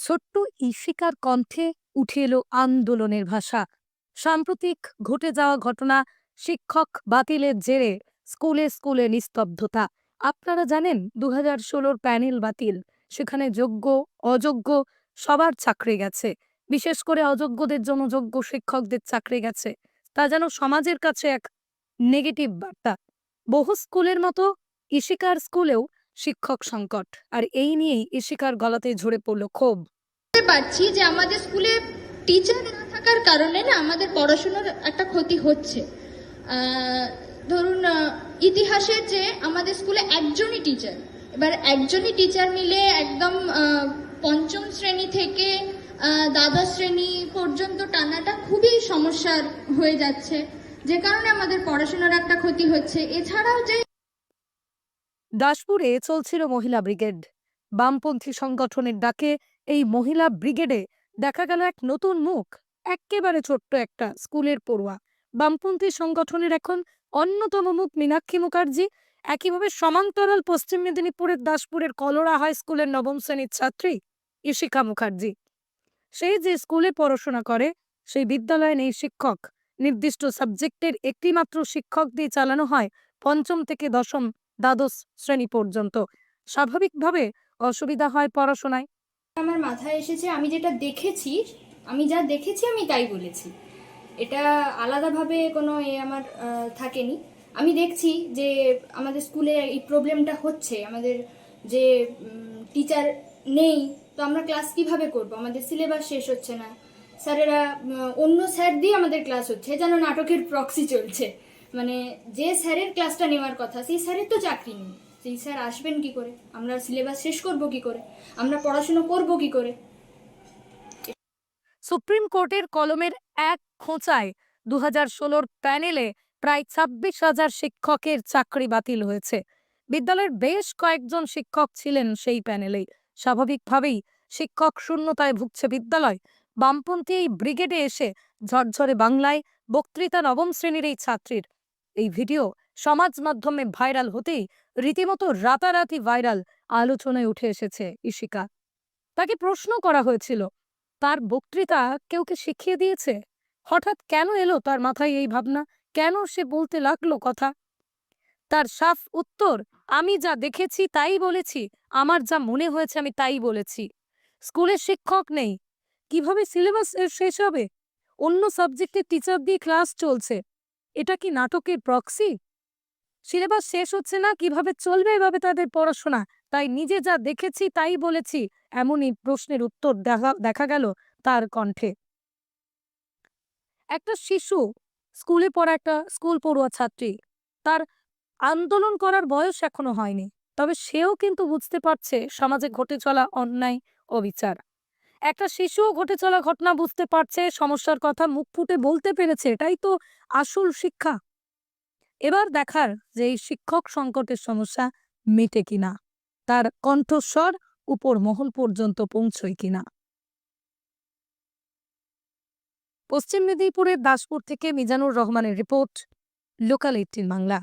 ছোট্ট ঈশিকার কণ্ঠে উঠে এলো আন্দোলনের ভাষা। সাম্প্রতিক ঘটে যাওয়া ঘটনা, শিক্ষক বাতিলের জেরে স্কুলে স্কুলে নিস্তব্ধতা। আপনারা জানেন 2016 প্যানেল বাতিল, সেখানে যোগ্য অযোগ্য সবার চাকরি গেছে। বিশেষ করে অযোগ্যদের জন্য যোগ্য শিক্ষকদের চাকরি গেছে। তা যেন সমাজের কাছে এক নেগেটিভ বার্তা। বহু স্কুলের মতো ঈশিকার স্কুলেও শিক্ষক সংকট, আর এই নিয়েই ঈশিকার গলাতে ঝরে পড়ল ক্ষোভ। পাচ্ছি যে আমাদের স্কুলে টিচার না থাকার কারণে না আমাদের পড়াশোনার একটা ক্ষতি হচ্ছে। ধরুন ইতিহাসের যে আমাদের স্কুলে একজনই টিচার, এবার একজনই টিচার মিলে একদম পঞ্চম শ্রেণী থেকে দ্বাদশ শ্রেণী পর্যন্ত টানাটা খুবই সমস্যার হয়ে যাচ্ছে, যে কারণে আমাদের পড়াশোনার একটা ক্ষতি হচ্ছে। এছাড়াও যে দাসপুরে চলছিল মহিলা ব্রিগেড, বামপন্থী সংগঠনের ডাকে এই মহিলা ব্রিগেডে দেখা গেল এক নতুন মুখ। একেবারে ছোট্ট একটা স্কুলের পড়ুয়া, বামপন্থী সংগঠনের এখন অন্যতম মুখ মীনাক্ষী মুখার্জি। একইভাবে সমান্তরাল পশ্চিম মেদিনীপুরের দাসপুরের কলোরা হাই স্কুলের নবম শ্রেণীর ছাত্রী ঈশিকা মুখার্জি। সে যে স্কুলে পড়াশোনা করে সেই বিদ্যালয়ে নেই শিক্ষক। নির্দিষ্ট সাবজেক্টের একটি মাত্র শিক্ষক দিয়ে চালানো হয় পঞ্চম থেকে দশম দ্বাদশ শ্রেণী পর্যন্ত। স্বাভাবিকভাবে অসুবিধা হয় পড়াশোনায়। আমার মাথায় এসেছে, আমি যেটা দেখেছি, আমি যা দেখেছি আমি তাই বলেছি। এটা আলাদাভাবে কোনো আমার থাকেনি। আমি দেখছি যে আমাদের স্কুলে এই প্রবলেমটা হচ্ছে, আমাদের যে টিচার নেই, তো আমরা ক্লাস কিভাবে করব? আমাদের সিলেবাস শেষ হচ্ছে না, স্যারেরা অন্য স্যার দিয়ে আমাদের ক্লাস হচ্ছে, যেন নাটকের প্রক্সি চলছে। মানে যে স্যারের ক্লাসটা নেওয়ার কথা সেই স্যারের তো চাকরি নেই, সেই স্যার আসবেন কি করে? আমরা সিলেবাস শেষ করব কি করে? আমরা পড়াশুনো করব কি করে? সুপ্রিম কোর্টের কলমের এক খোঁচায় 2016 প্যানেলে প্রায় 26,000 শিক্ষকের চাকরি বাতিল হয়েছে। বিদ্যালয়ের বেশ কয়েকজন শিক্ষক ছিলেন সেই প্যানেলেই। স্বাভাবিকভাবেই শিক্ষক শূন্যতায় ভুগছে বিদ্যালয়। বামপন্থী এই ব্রিগেডে এসে ঝরঝরে বাংলায় বক্তৃতা নবম শ্রেণীর এই ছাত্রীর। এই ভিডিও সমাজ মাধ্যমে ভাইরাল হতেই রীতিমতো রাতারাতি ভাইরাল আলোচনায় উঠে এসেছে ঈশিকা। তাকে প্রশ্ন করা হয়েছিল, তার বক্তৃতা কেউ কে শিখিয়ে দিয়েছে? হঠাৎ কেন এলো তার মাথায় এই ভাবনা? কেন সে বলতে লাগলো কথা? তার সাফ উত্তর, আমি যা দেখেছি তাই বলেছি, আমার যা মনে হয়েছে আমি তাই বলেছি। স্কুলে শিক্ষক নেই, কিভাবে সিলেবাস শেষ হবে? অন্য সাবজেক্টের টিচার দিয়ে ক্লাস চলছে, এটা কি নাটকের প্রক্সি? সিলেবাস শেষ হচ্ছে না, কিভাবে চলবে এভাবে তাদের পড়াশোনা? তাই নিজে যা দেখেছি তাই বলেছি, এমনই প্রশ্নের উত্তর দেখা গেল তার কণ্ঠে। একটা শিশু, স্কুলে পড়া একটা স্কুল পড়ুয়া ছাত্রী, তার আন্দোলন করার বয়স এখনো হয়নি, তবে সেও কিন্তু বুঝতে পারছে সমাজে ঘটে চলা অন্যায়, অবিচার। একটা শিশুও ঘটে চলা ঘটনা বুঝতে পারছে, সমস্যার কথা মুখ ফুটে বলতে পেরেছে, এটাই তো আসল শিক্ষা। এবার দেখার যে এই শিক্ষক সংকটের সমস্যা মেটে কিনা, তার কণ্ঠস্বর উপর মহল পর্যন্ত পৌঁছয় কিনা। পশ্চিম মেদিনীপুরের দাসপুর থেকে মিজানুর রহমানের রিপোর্ট, লোকাল 18 বাংলা।